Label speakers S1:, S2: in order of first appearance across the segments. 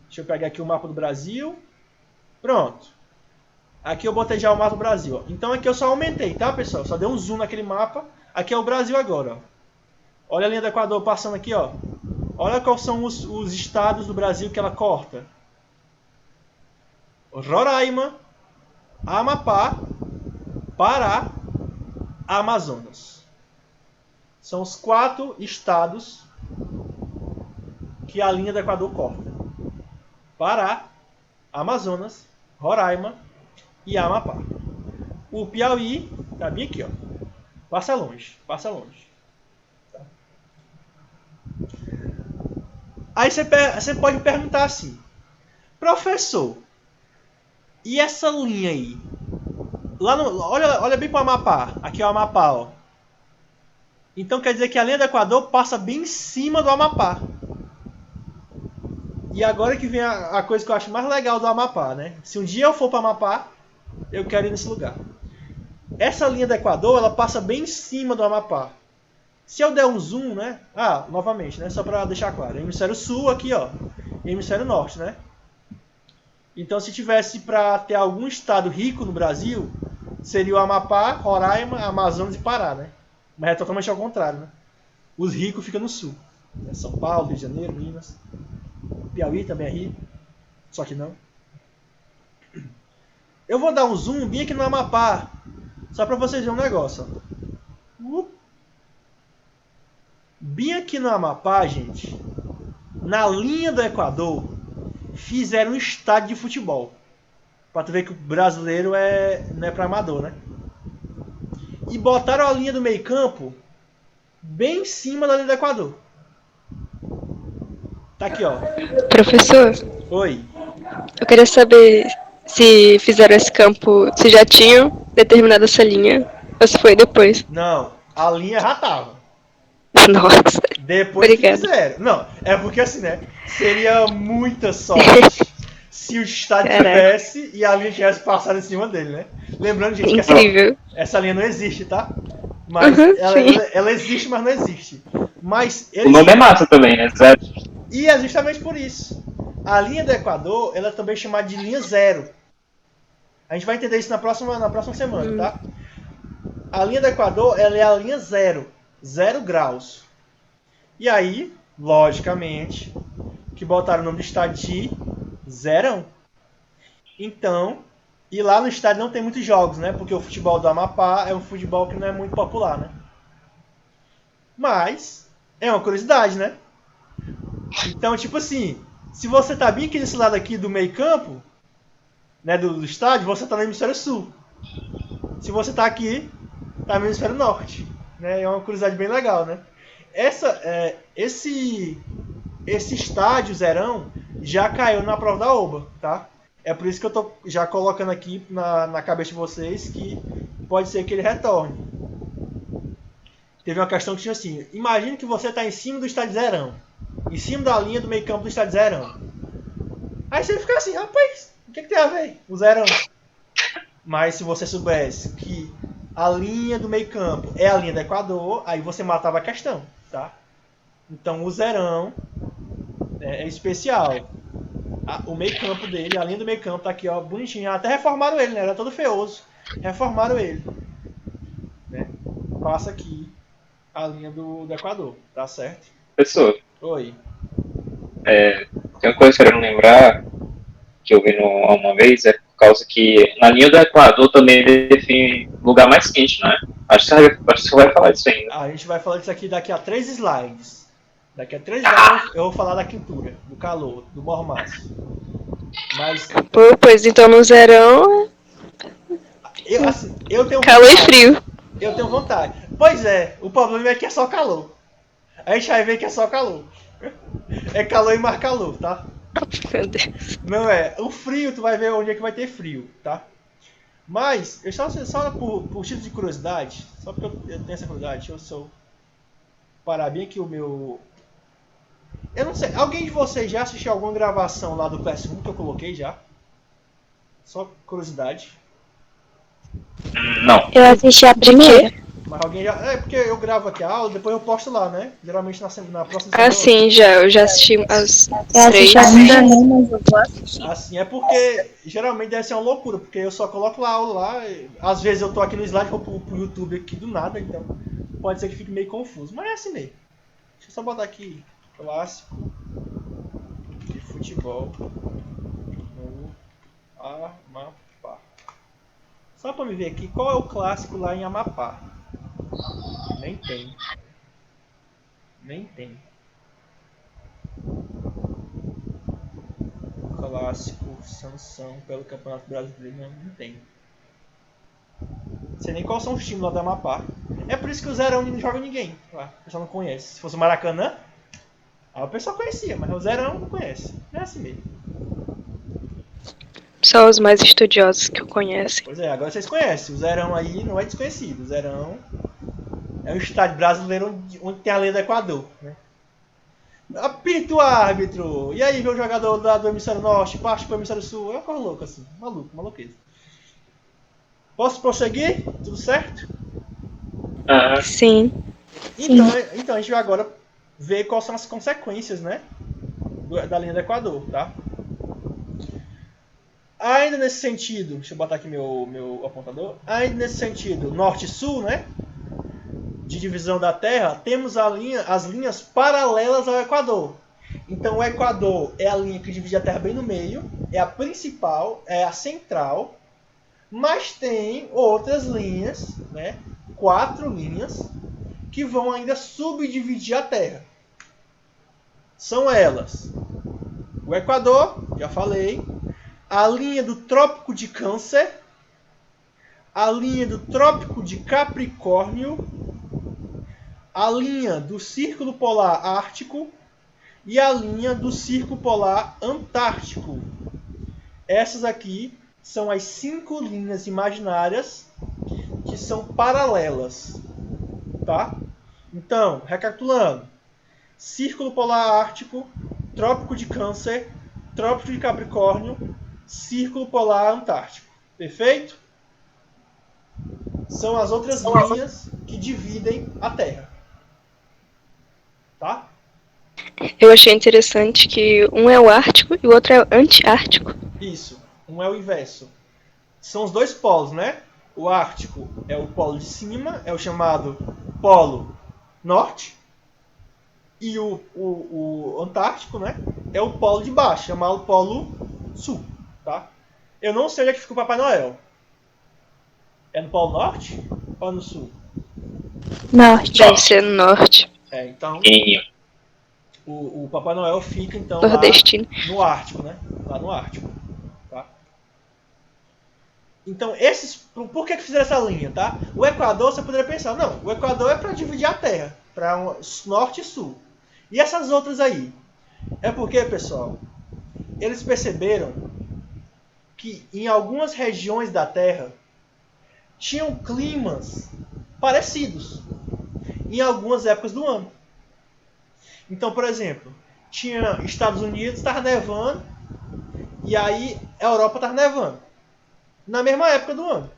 S1: Deixa eu pegar aqui o mapa do Brasil. Pronto. Aqui eu botei já o mapa do Brasil. Ó. Então aqui eu só aumentei, tá, pessoal? Só dei um zoom naquele mapa. Aqui é o Brasil agora, ó. Olha a linha do Equador passando aqui, ó. Olha quais são os estados do Brasil que ela corta. Roraima, Amapá, Pará, Amazonas. São os 4 estados que a linha do Equador corta. Pará, Amazonas, Roraima e Amapá. O Piauí tá bem aqui, ó. Passa longe, passa longe. Tá? Aí você pode perguntar assim, professor, e essa linha aí? Lá no, olha bem para o Amapá. Aqui é o Amapá, ó. Então quer dizer que a linha do Equador passa bem em cima do Amapá. E agora que vem a coisa que eu acho mais legal do Amapá, né? Se um dia eu for para o Amapá, eu quero ir nesse lugar. Essa linha do Equador, ela passa bem em cima do Amapá. Se eu der um zoom, né? Ah, novamente, né? Só para deixar claro. Hemisfério Sul aqui, ó. E Hemisfério Norte, né? Então, se tivesse para ter algum estado rico no Brasil, seria o Amapá, Roraima, Amazonas e Pará, né? Mas é totalmente ao contrário, né? Os ricos ficam no sul. São Paulo, Rio de Janeiro, Minas. Piauí também é rico. Só que não. Eu vou dar um zoom bem aqui no Amapá. Só para vocês verem um negócio. Ó. Bem aqui no Amapá, gente. Na linha do Equador, fizeram um estádio de futebol. Pra tu ver que o brasileiro não é pra amador, né? E botaram a linha do meio campo bem em cima da linha do Equador. Tá aqui, ó.
S2: Professor,
S1: Oi.
S2: eu queria saber se fizeram esse campo, se já tinham determinado essa linha, ou se foi depois.
S1: Não, a linha já tava.
S2: Nossa,
S1: Depois que
S2: obrigada.
S1: fizeram. Não, é porque assim, né? Seria muita sorte se o estádio
S2: Caraca.
S1: tivesse e a linha tivesse passado em cima dele, né? Lembrando, gente, que
S2: Incrível.
S1: essa linha não existe, tá? Mas
S2: Uhum,
S1: ela existe, mas não existe. Mas
S3: O nome é massa também, né? Zero.
S1: E é justamente por isso. A linha do Equador, ela também é chamada de linha zero. A gente vai entender isso na próxima semana, tá? A linha do Equador, ela é a linha zero. 0 graus. E aí, logicamente, que botaram o nome do estádio de Zerão. Então, e lá no estádio não tem muitos jogos, né? Porque o futebol do Amapá é um futebol que não é muito popular, né? Mas, é uma curiosidade, né? Então, tipo assim, se você tá bem aqui desse lado aqui do meio campo, né, do estádio, você tá no hemisfério sul. Se você tá aqui, tá no hemisfério norte. Né? É uma curiosidade bem legal, né? Esse estádio Zerão já caiu na prova da OBA, tá? É por isso que eu tô já colocando aqui na cabeça de vocês que pode ser que ele retorne. Teve uma questão que tinha assim, imagine que você tá em cima do estádio Zerão, em cima da linha do meio campo do estádio Zerão. Aí você fica assim, rapaz, o que tem a ver o Zerão? Mas se você soubesse que a linha do meio campo é a linha do Equador, aí você matava a questão, tá? Então o Zerão é especial. O meio campo dele, a linha do meio campo tá aqui, ó, bonitinho. Até reformaram ele, né? Era todo feioso. Reformaram ele. Né? Passa aqui a linha do Equador, tá certo?
S3: Professor,
S1: Oi.
S3: tem uma coisa que eu quero lembrar, que eu vi uma vez, é por causa que na linha do Equador também define lugar mais quente, não é? Acho que você vai falar disso ainda.
S1: A gente vai falar disso aqui daqui a 3 slides. Daqui a 3 slides eu vou falar da quintura, do calor, do mormaço. Mas
S2: Pô, pois então no Zerão,
S1: eu tenho
S2: calor e
S1: vontade.
S2: frio.
S1: Eu tenho vontade. Pois é, o problema é que é só calor. A gente vai ver que é só calor. É calor e mais calor, tá?
S2: Meu Deus.
S1: Não é. O frio, tu vai ver onde é que vai ter frio, tá? Mas, eu só por título de curiosidade, só porque eu tenho essa curiosidade, eu sou. Parar bem aqui o meu. Eu não sei, alguém de vocês já assistiu alguma gravação lá do Classroom que eu coloquei já? Só curiosidade.
S3: Não.
S2: Eu assisti a primeira.
S1: Mas alguém já... É porque eu gravo aqui a aula, depois eu posto lá, né? Geralmente na próxima
S2: Ah,
S1: semana.
S2: sim, eu já assisti as
S4: Eu assisti
S2: 3.
S4: ainda não, mas eu vou assistir.
S1: Assim, é porque geralmente deve ser uma loucura, porque eu só coloco lá a aula lá, às vezes eu tô aqui no slide e vou pro YouTube aqui do nada, então pode ser que fique meio confuso, mas é assim mesmo. Deixa eu só botar aqui, clássico de futebol no Amapá. Só pra me ver aqui, qual é o clássico lá em Amapá? Nem tem. Nem tem. Clássico, sanção pelo Campeonato Brasileiro, não tem. Não sei nem quais são os times lá do Amapá. É por isso que o Zerão não joga ninguém. Lá, o pessoal não conhece. Se fosse o Maracanã, aí o pessoal conhecia, mas o Zerão não conhece. É assim mesmo.
S2: Só os mais estudiosos que o conhecem.
S1: Pois é, agora vocês conhecem. O Zerão aí não é desconhecido. O Zerão é um estádio brasileiro onde tem a lei do Equador. Né? Apita o árbitro! E aí, vê o jogador lá do Hemisfério Norte, parte pro Hemisfério Sul. É uma coisa louca assim. Maluco, maluqueza. Posso prosseguir? Tudo certo?
S2: Sim.
S1: Então a gente vai agora ver quais são as consequências, né, da linha do Equador, tá? Ainda nesse sentido, deixa eu botar aqui meu apontador. Ainda nesse sentido, norte e sul, né, de divisão da Terra, temos as linhas paralelas ao Equador. Então o Equador é a linha que divide a Terra bem no meio, é a principal, é a central, mas tem outras linhas, né, 4 linhas, que vão ainda subdividir a Terra. São elas: o Equador, já falei, a linha do Trópico de Câncer, a linha do Trópico de Capricórnio, a linha do Círculo Polar Ártico e a linha do Círculo Polar Antártico. Essas aqui são as 5 linhas imaginárias que são paralelas, tá? Então, recapitulando: Círculo Polar Ártico, Trópico de Câncer, Trópico de Capricórnio, Círculo Polar Antártico. Perfeito? São as outras linhas que dividem a Terra. Tá?
S2: Eu achei interessante que um é o Ártico e o outro é o Antiártico.
S1: Isso. Um é o inverso. São os dois polos, né? O Ártico é o polo de cima, é o chamado Polo Norte. E o Antártico, né, é o polo de baixo, chamado Polo Sul, tá? Eu não sei onde é que fica o Papai Noel. É no Polo Norte ou no Sul?
S4: Norte.
S2: Deve ser no norte.
S1: Então
S3: Pequenininho.
S1: o Papai Noel fica então
S2: Nordestino.
S1: lá no Ártico, né? Lá no Ártico, tá? Então por que fizeram essa linha, tá? O Equador, você poderia pensar, não, o Equador é para dividir a Terra, para norte e sul. E essas outras aí? É porque, pessoal, eles perceberam que em algumas regiões da Terra tinham climas parecidos em algumas épocas do ano. Então, por exemplo, tinha Estados Unidos, estava nevando, e aí a Europa estava nevando. Na mesma época do ano.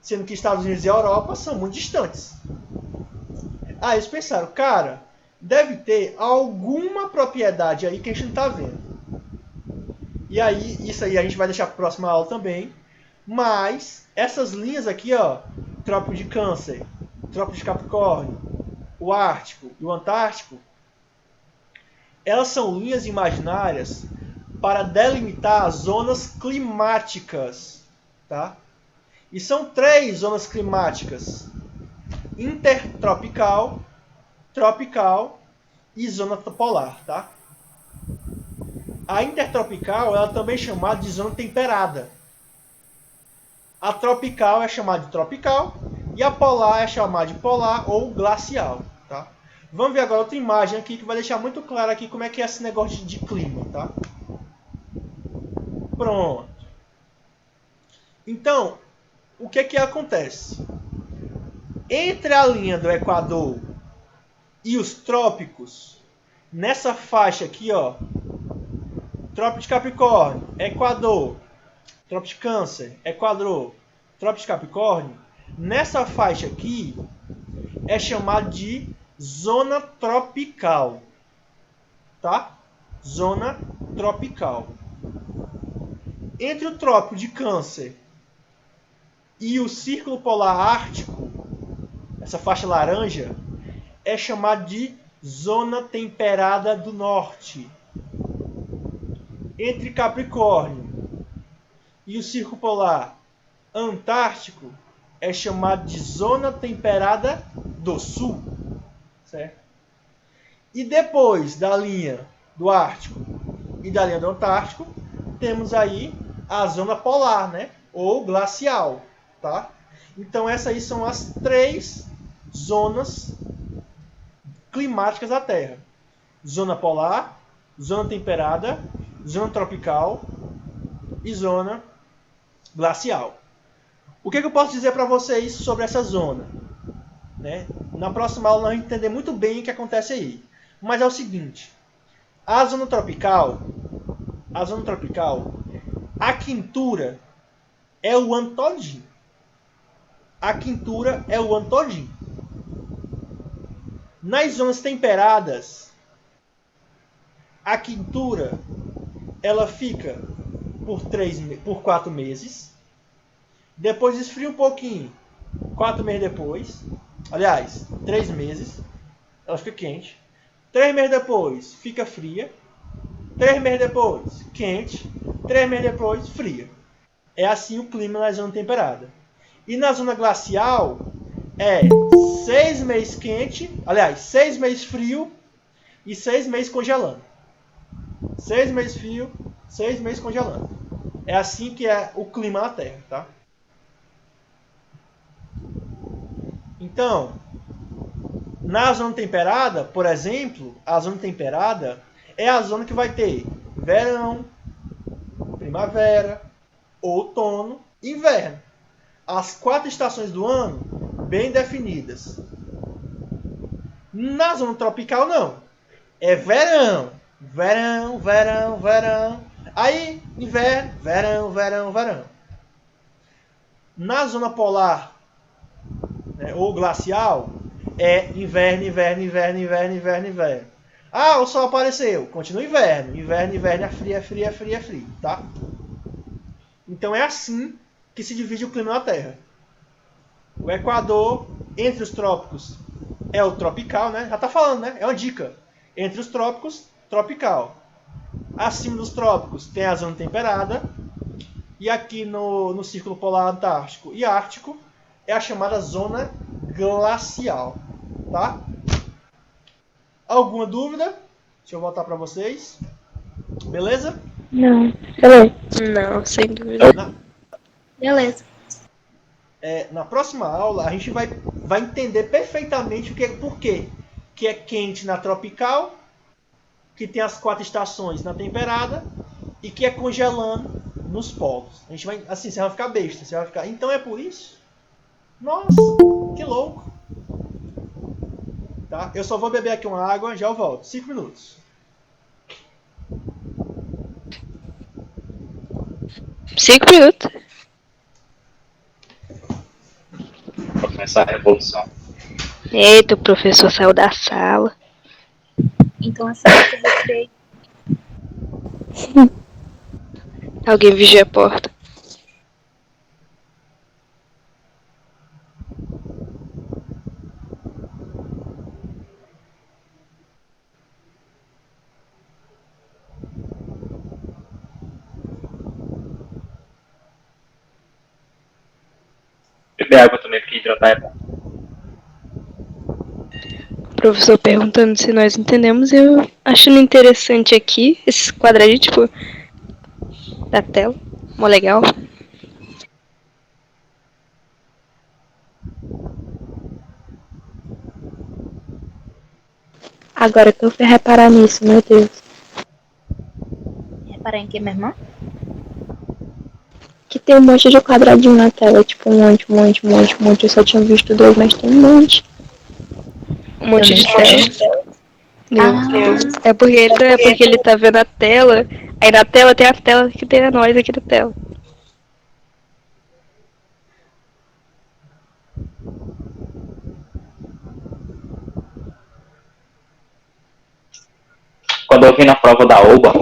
S1: Sendo que Estados Unidos e a Europa são muito distantes. Aí eles pensaram, cara, deve ter alguma propriedade aí que a gente não está vendo. E aí, isso aí a gente vai deixar para a próxima aula também. Mas essas linhas aqui, ó, Trópico de Câncer, Trópico de Capricórnio, o Ártico e o Antártico, elas são linhas imaginárias para delimitar as zonas climáticas, tá? E são 3 zonas climáticas: intertropical, tropical e zona polar, tá? A intertropical ela também é chamada de zona temperada. A tropical é chamada de tropical e a polar é chamada de polar ou glacial, tá? Vamos ver agora outra imagem aqui que vai deixar muito claro aqui como é que é esse negócio de clima, tá? Pronto. Então, o que acontece? Entre a linha do Equador e os trópicos, nessa faixa aqui, ó, Trópico de Capricórnio, Equador, Trópico de Câncer, Equador, Trópico de Capricórnio, nessa faixa aqui é chamado de zona tropical. Tá? Zona tropical. Entre o Trópico de Câncer e o Círculo Polar Ártico, essa faixa laranja, é chamado de zona temperada do norte. Entre Capricórnio e o Círculo Polar Antártico, é chamado de zona temperada do sul. Certo? E depois da linha do Ártico e da linha do Antártico, temos aí a zona polar, né? Ou glacial. Tá? Então essas aí são as 3 zonas climáticas da Terra: zona polar, zona temperada, zona tropical e zona glacial. O que eu posso dizer para vocês sobre essa zona? Né? Na próxima aula nós vamos entender muito bem o que acontece aí. Mas é o seguinte: a zona tropical, a quintura é o ano todinho. A quintura é o ano todinho. Nas zonas temperadas, a quintura ela fica por 4 meses. Depois esfria um pouquinho. 4 meses depois. Aliás, 3 meses. Ela fica quente. 3 meses depois fica fria. 3 meses depois quente. 3 meses depois fria. É assim o clima na zona temperada. E na zona glacial é 6 meses quente, aliás, 6 meses frio e 6 meses congelando. 6 meses frio, 6 meses congelando. É assim que é o clima na Terra, tá? Então, na zona temperada, por exemplo, a zona temperada é a zona que vai ter verão, primavera, outono e inverno. As 4 estações do ano bem definidas. Na zona tropical, não. É verão. Verão, verão, verão. Aí, inverno, verão, verão, verão. Na zona polar, né, ou glacial, é inverno, inverno, inverno, inverno, inverno, inverno. Ah, o sol apareceu. Continua inverno. Inverno, inverno, é frio, é frio, é frio, é frio. Tá? Então é assim que se divide o clima na Terra. O Equador, entre os trópicos, é o tropical, né? Já tá falando, né? É uma dica. Entre os trópicos, tropical. Acima dos trópicos tem a zona temperada. E aqui no Círculo Polar Antártico e Ártico é a chamada zona glacial. Tá? Alguma dúvida? Deixa eu voltar para vocês. Beleza?
S4: Não. Beleza.
S2: Não, sem dúvida.
S4: Beleza.
S1: Na próxima aula a gente vai entender perfeitamente por quê que é quente na tropical, que tem as 4 estações na temperada e que é congelando nos polos. A gente vai, assim, você vai ficar besta, você vai ficar, então é por isso? Nossa, que louco. Tá? Eu só vou beber aqui uma água, já eu volto. 5 minutos.
S2: 5 minutos.
S3: Pra começar a revolução.
S2: Eita, o professor saiu da sala.
S4: Então assim que eu recreio.
S2: Alguém vigia a porta.
S3: Beber água também, porque hidratar é bom.
S2: O professor perguntando se nós entendemos, eu achando interessante aqui, esses quadradinhos, tipo, da tela. Mó legal.
S4: Agora que eu fui reparar nisso, meu Deus.
S5: Reparar em que, meu irmão?
S4: Que tem um monte de quadradinho na tela, tipo um monte, um monte, um monte, um monte. Eu só tinha visto 2, mas tem um monte.
S2: Um monte de tela. Meu
S5: Ah.
S2: Deus. É porque ele tá vendo a tela. Aí na tela tem a tela que tem a nós aqui na tela.
S3: quando eu vi na prova da OBA,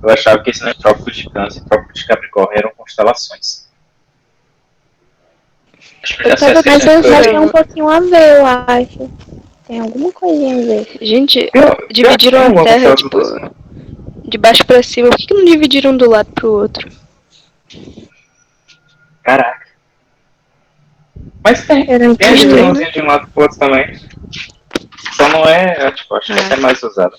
S3: eu achava que esse trópico de Câncer e trópico de Capricórnio eram constelações. Acho que eu já sei
S4: Mas
S3: essa
S4: eu já
S3: história
S4: tem um
S3: aí.
S4: pouquinho a ver, eu acho. Tem alguma coisinha a ver.
S2: Gente,
S3: Pior que
S2: dividiram
S3: tem
S2: a
S3: uma
S2: Terra,
S3: constelação
S2: tipo,
S3: dessa.
S2: de baixo pra cima. Por que não dividiram do lado pro outro?
S3: Caraca. Mas tem
S4: Eu não
S3: a
S4: entendi.
S2: Estranho,
S3: divisãozinha de um lado pro outro também. Só não é, tipo, acho que é até mais usada.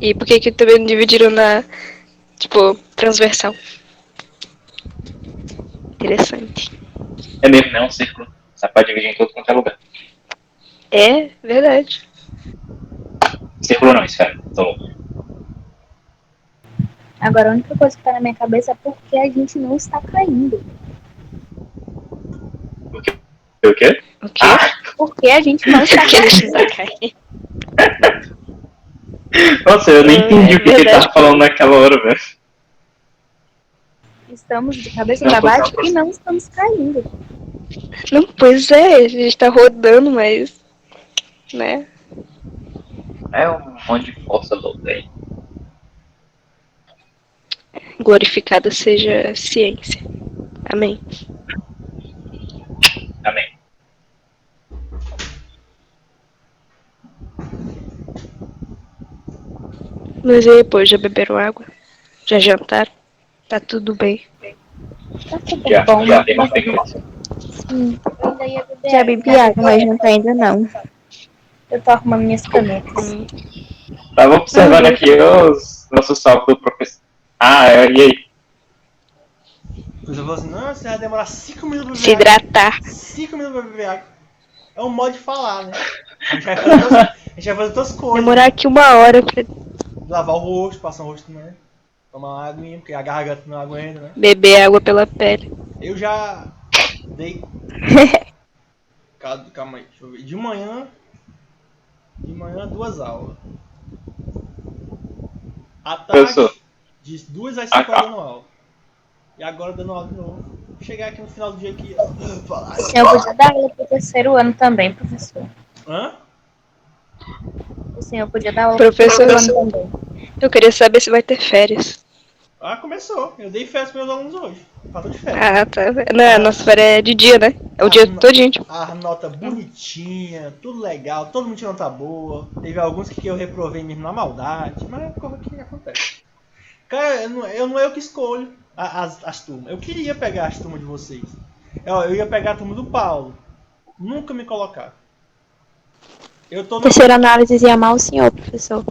S2: E por que também não dividiram na, tipo, transversal? Interessante.
S3: É mesmo, não é um círculo. Dá pra dividir em todo quanto é lugar.
S2: É, verdade.
S3: Círculo não, esfera. Tô louco.
S4: Agora, a única coisa que tá na minha cabeça é por que a gente não está caindo.
S3: O quê? O quê?
S2: O quê?
S3: Ah!
S4: Por que a gente não está
S2: Que a gente
S4: caindo?
S2: não tá caindo.
S3: Nossa, eu nem entendi o que ele
S2: Verdade,
S3: tava falando naquela hora, velho.
S4: Estamos de cabeça
S3: Não,
S4: para
S3: tô
S4: baixo
S3: só-
S4: e não estamos caindo.
S2: Não, pois é, a gente tá rodando, mas. Né?
S3: É um monte de força louca aí.
S2: Glorificada seja a ciência. Amém.
S3: Amém.
S2: Mas e aí, pô, já beberam água? Já jantaram? Tá tudo bem.
S4: Tá super
S3: Já,
S4: bom,
S3: já
S4: mas
S3: dei uma pegada.
S4: sim. Já bebi água, mas não tá ainda não. Eu tô arrumando minhas canetas.
S3: Tava observando aqui os nossos salvos do professor. Ah, e aí?
S1: Você falou assim, não, você vai demorar 5 minutos
S2: Se
S1: pra beber água.
S2: hidratar.
S1: 5 minutos pra beber água. É um modo de falar, né? A gente vai fazer outras coisas.
S2: Demorar aqui 1 hora pra
S1: Lavar o rosto, passar o rosto, né? Tomar uma aguinha, porque a garganta não aguenta, né?
S2: beber água pela pele.
S1: Eu já dei. Calma aí, deixa eu ver. De manhã, 2 aulas. À
S3: Professor.
S1: tarde, de 2 às
S3: Ah,
S1: 5 horas
S3: tá.
S1: dando aula. E agora dando aula de novo. Chegar aqui no final do dia aqui, ó. Falar.
S4: Eu podia dar aula pro terceiro ano também, professor.
S1: Hã?
S4: O senhor podia dar aula pro
S2: Professor,
S4: terceiro ano também.
S2: eu queria saber se vai ter férias.
S1: Ah, começou. Eu dei férias para meus alunos hoje. Falta de férias.
S2: Ah, tá. Não, nossa férias é de dia, né? É o dia todinho. Tipo.
S1: A nota bonitinha, tudo legal, todo mundo tirou nota boa. Teve alguns que eu reprovei mesmo na maldade, mas é coisa que acontece. Cara, eu não é eu que escolho as turmas. Eu queria pegar as turmas de vocês. Eu ia pegar a turma do Paulo. Nunca me colocaram. Eu tô no...
S4: Terceira análise ia amar o senhor, professor.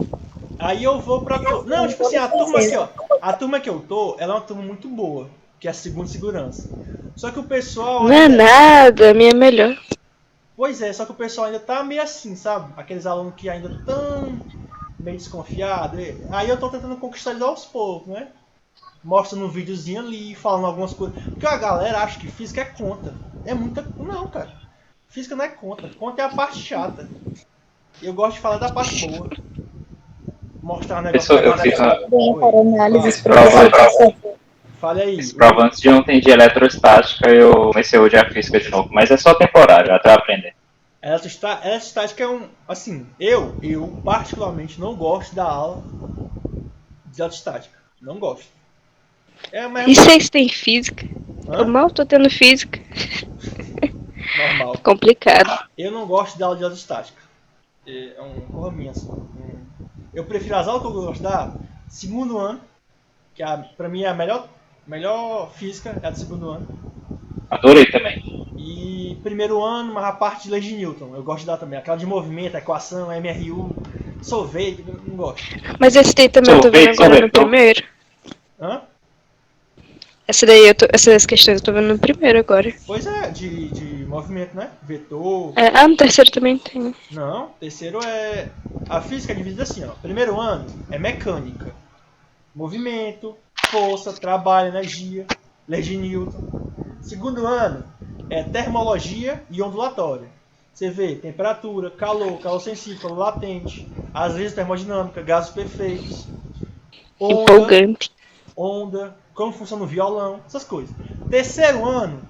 S1: Aí eu vou pra... Não, tipo assim, a turma aqui, ó. A turma que eu tô, ela é uma turma muito boa. Que é a segunda segurança. Só que o pessoal...
S2: Não é nada, a minha é melhor.
S1: Pois é, só que o pessoal ainda tá meio assim, sabe? Aqueles alunos que ainda estão meio desconfiados. Aí eu tô tentando conquistar eles aos poucos, né? Mostrando um videozinho ali, falando algumas coisas. Porque a galera acha que física é conta. É muita... Não, cara. Física não é conta. Conta é a parte chata. E eu gosto de falar da parte boa. Mostrar um negócio...
S3: Professor, eu fiz
S4: Para análises,
S3: prova.
S4: professor.
S1: Fale aí.
S3: Esse prova antes de ontem de eletrostática, eu comecei hoje a física de novo. Mas é só temporário, até eu aprender.
S1: Eletrostática é um... Assim, eu particularmente não gosto da aula de eletrostática. Não gosto.
S2: E vocês têm física?
S1: Hã?
S2: Eu mal tô tendo física.
S1: Normal.
S2: Complicado.
S1: Eu não gosto da aula de eletrostática. É um porra minha, assim. Eu prefiro as aulas que eu gosto da segundo ano, que pra mim é a melhor física, é a do segundo ano.
S3: Adorei também.
S1: E primeiro ano, mas a parte de leis de Newton, eu gosto de dar também. Aquela de movimento, equação, MRU, sorvete, eu não gosto.
S2: Mas esse daí também eu tô vendo agora no primeiro.
S1: Hã?
S2: Essas questões eu tô vendo no primeiro agora.
S1: Pois é, de movimento, né? Vetor.
S2: No terceiro também tem.
S1: Não, terceiro é... A física é dividida assim, ó. Primeiro ano é mecânica. Movimento, força, trabalho, energia, leis de Newton. Segundo ano é termologia e ondulatória. Você vê temperatura, calor sensível, calor latente, as leis termodinâmicas, gases perfeitos,
S2: Empolgante.
S1: onda, como funciona o violão, essas coisas. Terceiro ano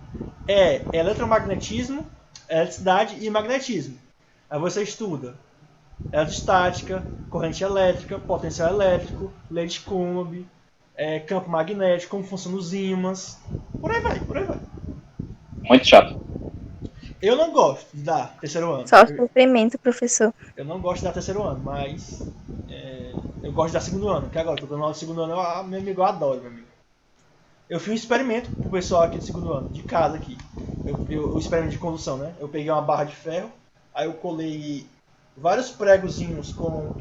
S1: é eletromagnetismo, eletricidade e magnetismo. Aí você estuda eletrostática, corrente elétrica, potencial elétrico, lei de Coulomb, campo magnético, como funcionam os ímãs. Por aí vai, por aí vai.
S3: Muito chato.
S1: Eu não gosto de dar terceiro ano.
S4: Só sofrimento, professor.
S1: Eu não gosto de dar terceiro ano, mas eu gosto de dar segundo ano, que agora eu tô dando aula de segundo ano, meu amigo, eu adoro, meu amigo. Eu fiz um experimento pro pessoal aqui do segundo ano, de casa aqui. O experimento de condução, né? Eu peguei uma barra de ferro, aí eu colei vários pregozinhos com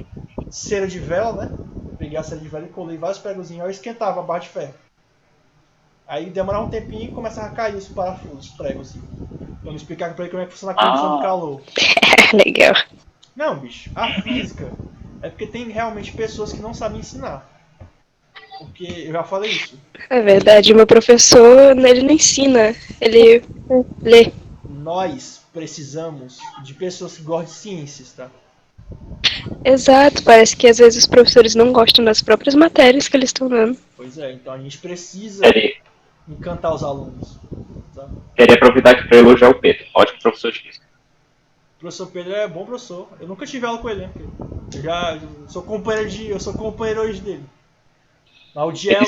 S1: cera de vela, né? Eu peguei a cera de vela e colei vários pregozinhos, aí eu esquentava a barra de ferro. Aí demorava um tempinho e começava a cair os parafusos, os pregos assim. Pra me explicar pra ele como é que funciona a condução do calor.
S2: Legal.
S1: Não, bicho, a física é porque tem realmente pessoas que não sabem ensinar. Porque eu já falei isso.
S2: É verdade, meu professor, ele não ensina, ele lê.
S1: Nós precisamos de pessoas que gostam de ciências, tá?
S2: Exato, parece que às vezes os professores não gostam das próprias matérias que eles estão dando.
S1: Pois é, então a gente precisa
S3: Queria,
S1: encantar os alunos. Tá?
S3: queria aproveitar aqui para elogiar o Pedro. Ótimo professor de física.
S1: O professor Pedro é bom professor. Eu nunca tive aula com ele, né? Eu sou companheiro hoje dele. Mas o Diel...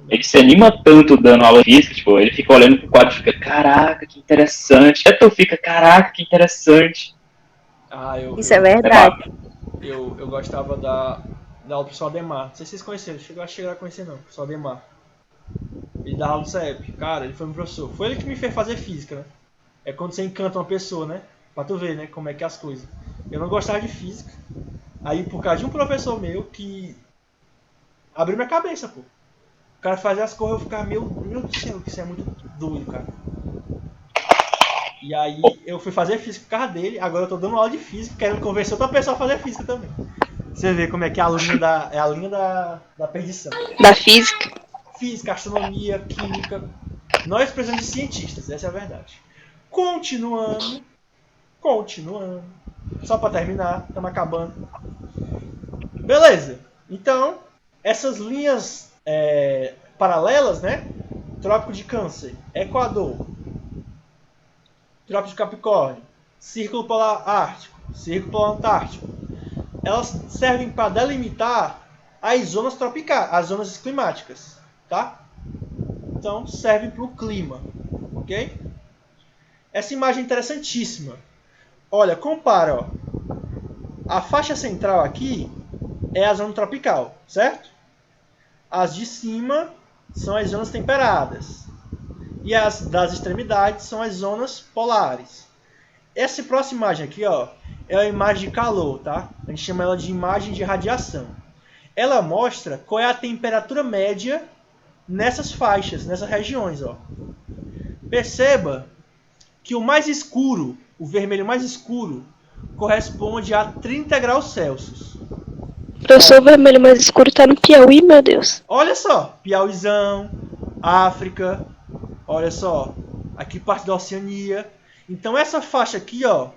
S3: Ele se anima tanto dando aula de física, tipo, ele fica olhando pro quadro e fica, caraca, que interessante. Aí tu fica, caraca, que interessante.
S4: Isso é verdade.
S1: Eu gostava da aula do professor Ademar. Não sei se vocês conheceram, chegaram a conhecer não, o professor Ademar. Ele dava aula do CEP. Cara, ele foi meu professor. Foi ele que me fez fazer física, né? É quando você encanta uma pessoa, né? Pra tu ver, né? Como é que é as coisas. Eu não gostava de física. Aí, por causa de um professor meu que abriu minha cabeça, pô. O cara fazia as coisas, eu ficava, meu Deus do céu, que isso é muito doido, cara. E aí eu fui fazer física por causa dele, agora eu tô dando aula de física, querendo convencer outra pessoa a fazer física também. Você vê como é que é a linha da perdição.
S2: Da física.
S1: Física, astronomia, química. Nós precisamos de cientistas, essa é a verdade. Continuando. Só pra terminar, estamos acabando. Beleza, então, essas linhas paralelas, né? Trópico de Câncer, Equador, Trópico de Capricórnio, Círculo Polar Ártico, Círculo Polar Antártico. Elas servem para delimitar as zonas tropicais, as zonas climáticas, tá? Então, servem para o clima, ok? Essa imagem é interessantíssima. Olha, compara, ó. A faixa central aqui é a zona tropical, certo? As de cima são as zonas temperadas. E as das extremidades são as zonas polares. Essa próxima imagem aqui, ó, é a imagem de calor, tá? A gente chama ela de imagem de radiação. Ela mostra qual é a temperatura média nessas faixas, nessas regiões, ó. Perceba que o mais escuro, o vermelho mais escuro, corresponde a 30 graus Celsius.
S2: Professor, o vermelho mais escuro tá no Piauí, meu Deus.
S1: Olha só, Piauizão, África, olha só, aqui parte da Oceania. Então essa faixa aqui, ó,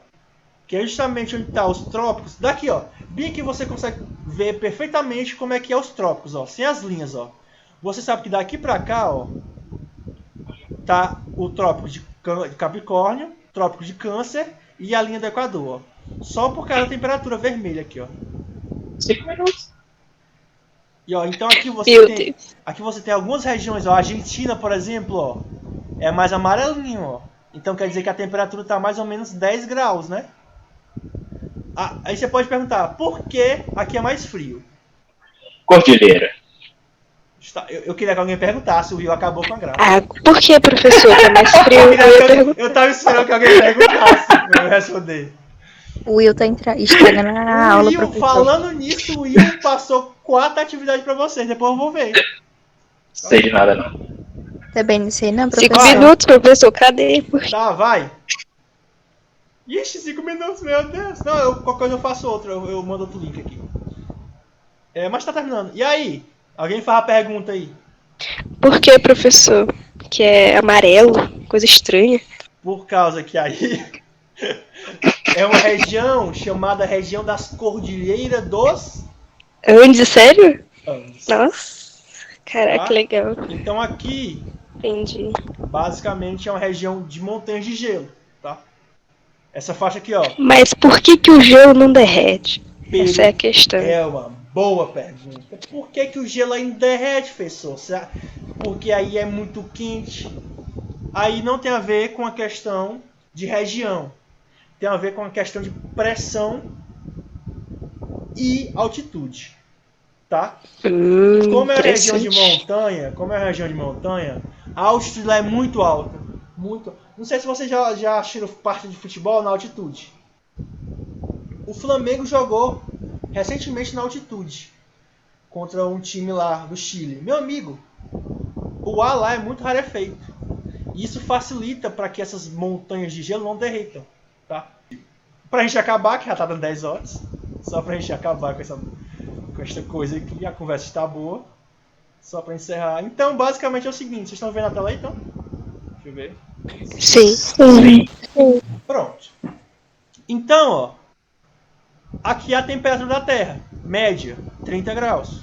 S1: que é justamente onde está os trópicos, daqui, ó, bem que você consegue ver perfeitamente como é que é os trópicos, ó, sem as linhas, ó. Você sabe que daqui pra cá, ó, tá o trópico de Capricórnio, trópico de Câncer e a linha do Equador, ó. Só por causa da temperatura vermelha aqui, ó.
S3: 5 minutos.
S1: E ó, então aqui você tem algumas regiões, ó, a Argentina, por exemplo, ó, é mais amarelinho, ó. Então quer dizer que a temperatura está mais ou menos 10 graus, né? Aí você pode perguntar, por que aqui é mais frio?
S3: Cordilheira.
S1: Eu queria que alguém perguntasse, o Rio acabou com a graça.
S2: Ah, por que, professor? Tá mais frio?
S1: Eu tava esperando que alguém perguntasse pra eu responder.
S4: O Will tá estragando a aula,
S1: Will,
S4: professor.
S1: falando nisso, o Will passou 4 atividades pra vocês, depois eu vou ver.
S3: Sei de nada, não.
S4: Também não sei não, professor.
S2: 5 minutos, professor, cadê?
S1: Tá, vai. Ixi, 5 minutos, meu Deus. Não, qualquer coisa eu faço outra, eu mando outro link aqui. Mas tá terminando. E aí? Alguém faz a pergunta aí.
S2: Por que, professor? Que é amarelo, coisa estranha.
S1: Por causa que aí é uma região chamada região das Cordilheiras dos
S2: Andes, sério?
S1: Andes.
S2: Nossa, caraca,
S1: Tá?
S2: legal.
S1: Então aqui,
S2: Entendi.
S1: basicamente, é uma região de montanhas de gelo, tá? Essa faixa aqui, ó.
S2: Mas por que que o gelo não derrete?
S1: Peru
S2: Essa é a questão.
S1: é uma boa pergunta. Por que que o gelo ainda derrete, professor? Porque aí é muito quente. Aí não tem a ver com a questão de região. Tem a ver com a questão de pressão e altitude. Tá? Como é a região de montanha, a altitude lá é muito alta. Muito. Não sei se vocês já assistiram parte de futebol na altitude. O Flamengo jogou recentemente na altitude contra um time lá do Chile. Meu amigo, o ar lá é muito rarefeito. E isso facilita para que essas montanhas de gelo não derretam. Tá? Pra gente acabar, que já tá dando 10 horas. Só pra gente acabar com esta coisa aqui. A conversa está boa. Só pra encerrar. Então, basicamente é o seguinte. Vocês estão vendo a tela aí, então? Deixa eu ver.
S2: Sim.
S1: Pronto. Então, ó. Aqui é a temperatura da Terra. Média, 30 graus.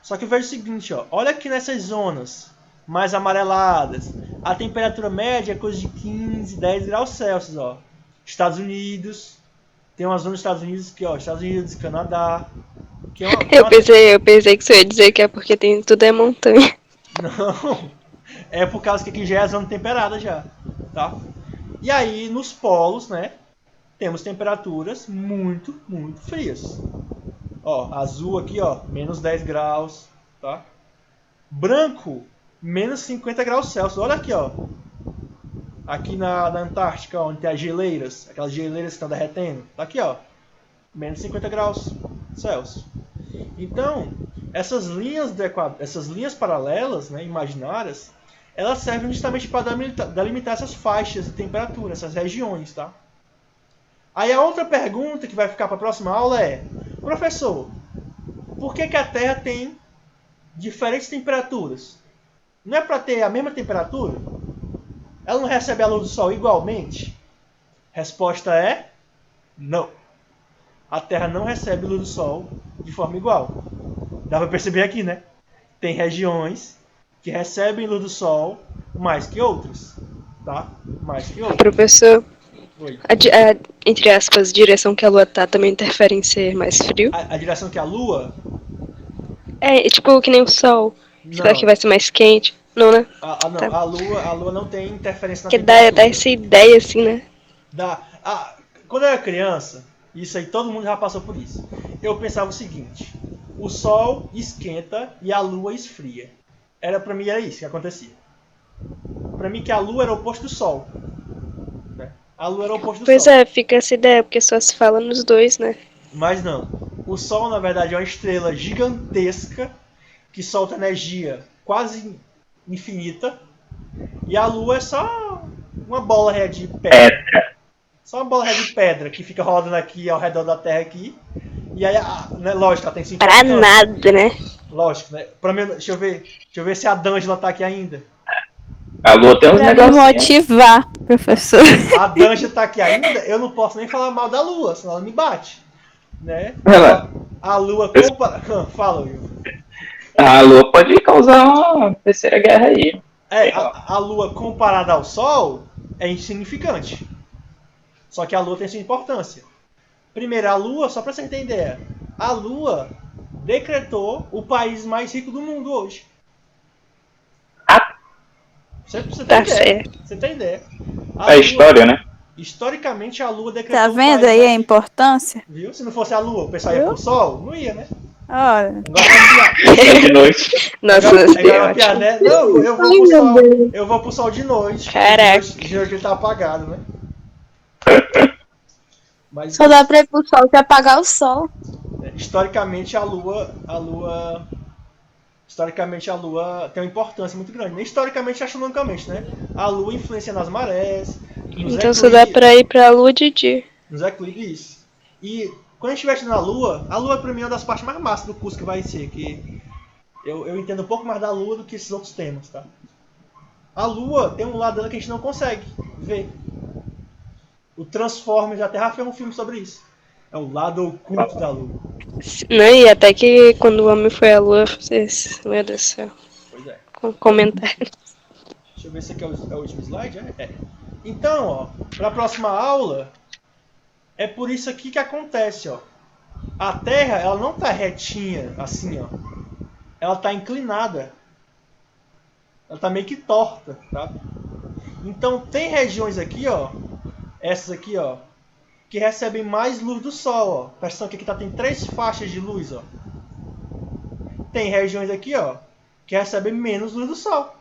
S1: Só que eu vejo o seguinte, ó. Olha aqui nessas zonas mais amareladas. A temperatura média é coisa de 15, 10 graus Celsius, ó. Estados Unidos. Tem uma zona dos Estados Unidos aqui, ó. Estados Unidos, Canadá. Que é
S2: Eu pensei que você ia dizer que é porque tudo é montanha.
S1: Não. É por causa que aqui já é a zona temperada já. Tá? E aí, nos polos, né? Temos temperaturas muito, muito frias. Ó, azul aqui, ó, menos 10 graus, tá? Branco, menos 50 graus Celsius. Olha aqui, ó. Aqui na Antártica, onde tem as geleiras, aquelas geleiras que estão derretendo. Tá aqui, ó. Menos 50 graus Celsius. Então, essas linhas paralelas, né, imaginárias, elas servem justamente para delimitar essas faixas de temperatura, essas regiões, tá? Aí a outra pergunta que vai ficar para a próxima aula é: professor, por que a Terra tem diferentes temperaturas? Não é para ter a mesma temperatura? Ela não recebe a luz do Sol igualmente? Resposta é: não. A Terra não recebe luz do Sol de forma igual. Dá para perceber aqui, né? Tem regiões que recebem luz do Sol mais que outras, tá? Mais que outras.
S2: Professor,
S1: Oi.
S2: entre aspas, direção que a Lua tá também interfere em ser mais frio?
S1: A direção que a Lua?
S2: É, tipo que nem o Sol. Será que vai ser mais quente? Não, né?
S1: Não,
S2: Tá.
S1: a Lua não tem interferência na
S2: Porque
S1: temperatura.
S2: dá essa ideia, assim, né?
S1: Quando eu era criança, isso aí todo mundo já passou por isso. Eu pensava o seguinte: o Sol esquenta e a Lua esfria. Pra mim era isso que acontecia. Pra mim que a Lua era o oposto do Sol. Né? A Lua era o oposto do Sol.
S2: Pois é, fica essa ideia, porque só se fala nos dois, né?
S1: Mas não. O Sol, na verdade, é uma estrela gigantesca que solta energia quase infinita. E a Lua é só uma bola de pedra. Só uma bola de pedra que fica rodando aqui ao redor da Terra aqui. E aí, né, lógico, ela tem 50
S2: Pra
S1: anos.
S2: nada, né?
S1: Lógico, né? Deixa eu ver se a D'Angela tá aqui ainda.
S3: A Lua tem uns
S4: Pra me
S3: negocinhos.
S4: motivar, professor.
S1: A D'Angela tá aqui ainda, eu não posso nem falar mal da Lua, senão ela me bate. Né?
S3: Ela-
S1: A Lua Fala, Will.
S3: A Lua pode causar uma terceira guerra aí.
S1: A Lua comparada ao Sol é insignificante. Só que a Lua tem sua importância. Primeiro, a Lua, só pra você ter ideia, a Lua decretou o país mais rico do mundo hoje. Você tem
S2: Tá
S1: ideia.
S2: certo.
S1: Você tem ideia.
S3: A história, né?
S1: Historicamente, a Lua decretou
S4: Tá
S1: o
S4: vendo
S1: país
S4: aí
S1: mais
S4: a
S1: rico.
S4: importância?
S1: Viu? Se não fosse a Lua, o pessoal ia pro Sol? Não ia, né?
S4: Olha,
S1: Agora
S3: De noite.
S2: Nossa,
S1: é uma
S2: ótimo.
S1: piada, né? Não, eu vou pro Sol de noite.
S2: Caraca.
S1: De noite ele tá apagado, né? Mas
S4: só dá pra ir pro sol e apagar o sol.
S1: historicamente a Lua tem uma importância muito grande. Nem historicamente, astronomicamente, né? A Lua influencia nas marés, nos
S2: Então só dá pra ir pra Lua de dia.
S1: nos eclipses. E quando a gente estiver na Lua, a Lua pra mim é uma das partes mais massas do curso que vai ser, que eu entendo um pouco mais da Lua do que esses outros temas, tá? A Lua tem um lado dela que a gente não consegue ver. O Transformers da Terra fez um filme sobre isso. É o lado oculto da Lua.
S2: Não, e até que quando o homem foi à Lua, vocês... Meu Deus do céu.
S1: Pois é.
S2: Comentário.
S1: Deixa eu ver se aqui é o último slide. É. Então, ó, para a próxima aula, É por isso aqui que acontece, ó. A Terra, ela não tá retinha, assim, ó. Ela tá inclinada. Ela tá meio que torta, tá? Então tem regiões aqui, ó. Essas aqui, ó. Que recebem mais luz do Sol, ó. Presta atenção que aqui tem 3 faixas de luz, ó. Tem regiões aqui, ó. Que recebem menos luz do Sol.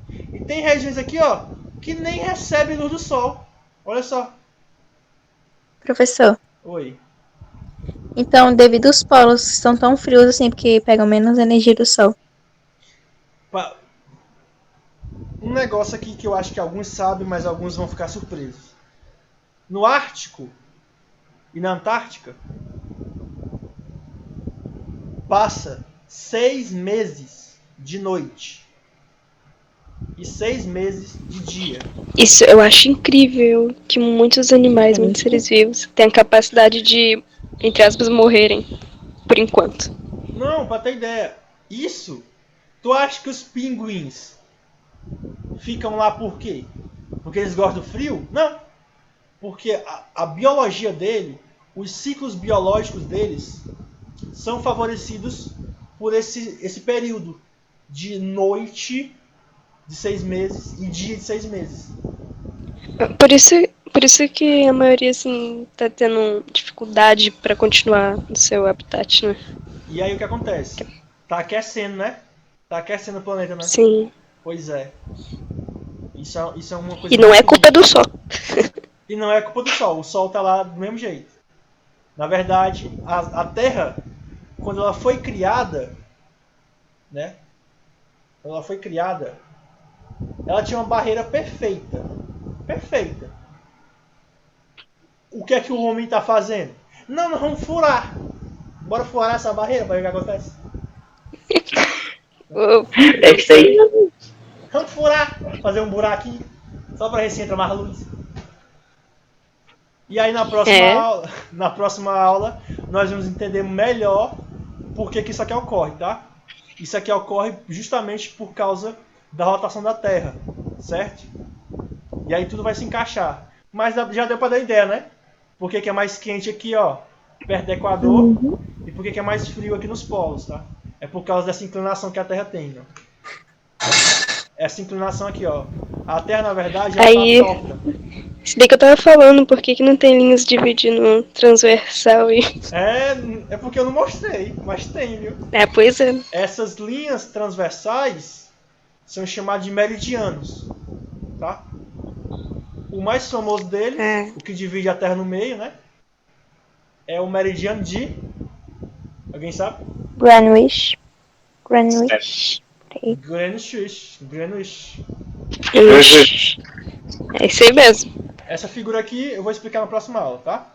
S1: E tem regiões aqui, ó. Que nem recebem luz do Sol. Olha só.
S4: Professor,
S1: Oi.
S4: então devido os polos são tão frios assim, porque pegam menos energia do sol.
S1: Um negócio aqui que eu acho que alguns sabem, mas alguns vão ficar surpresos. No Ártico e na Antártica, passa 6 meses de noite e 6 meses de dia.
S2: Isso eu acho incrível que muitos animais, muitos seres vivos, têm a capacidade de, entre aspas, morrerem. Por enquanto.
S1: Não, pra ter ideia, isso, tu acha que os pinguins ficam lá por quê? Porque eles gostam do frio? Não. Porque a biologia dele, os ciclos biológicos deles, são favorecidos por esse período de noite de 6 meses e dia de 6 meses.
S2: Por isso que a maioria, assim, tá tendo dificuldade pra continuar no seu habitat, né?
S1: E aí o que acontece? Tá aquecendo, né? Tá aquecendo o planeta, né?
S2: Sim.
S1: Pois é. Isso é uma coisa
S2: E não é
S1: muito
S2: culpa
S1: boa.
S2: do sol.
S1: E não é culpa do Sol. O Sol tá lá do mesmo jeito. Na verdade, a Terra, quando ela foi criada, né? Quando ela foi criada, ela tinha uma barreira perfeita. Perfeita. O que é que o homem tá fazendo? Não, nós vamos furar. Bora furar essa barreira para ver o que acontece.
S3: É isso aí.
S1: Vamos furar. Fazer um buraquinho. Só para ver se entra mais luz. E aí na próxima aula, nós vamos entender melhor por que isso aqui ocorre, tá? Isso aqui ocorre justamente por causa da rotação da Terra, certo? E aí tudo vai se encaixar. Mas já deu para dar ideia, né? Por que é mais quente aqui, ó, perto do Equador, e por que é mais frio aqui nos polos, tá? É por causa dessa inclinação que a Terra tem, ó. Essa inclinação aqui, ó. A Terra, na verdade, ela
S2: Aí,
S1: tá torta.
S2: se bem que eu tava falando, por que não tem linhas dividindo transversal e...
S1: É porque eu não mostrei, mas tem, viu?
S2: É, pois é.
S1: Essas linhas transversais são chamadas de meridianos, tá? O mais famoso deles, o que divide a Terra no meio, né? É o meridiano de... Alguém sabe?
S4: Greenwich. Greenwich.
S1: Greenwich.
S2: É isso aí mesmo.
S1: Essa figura aqui eu vou explicar na próxima aula, tá?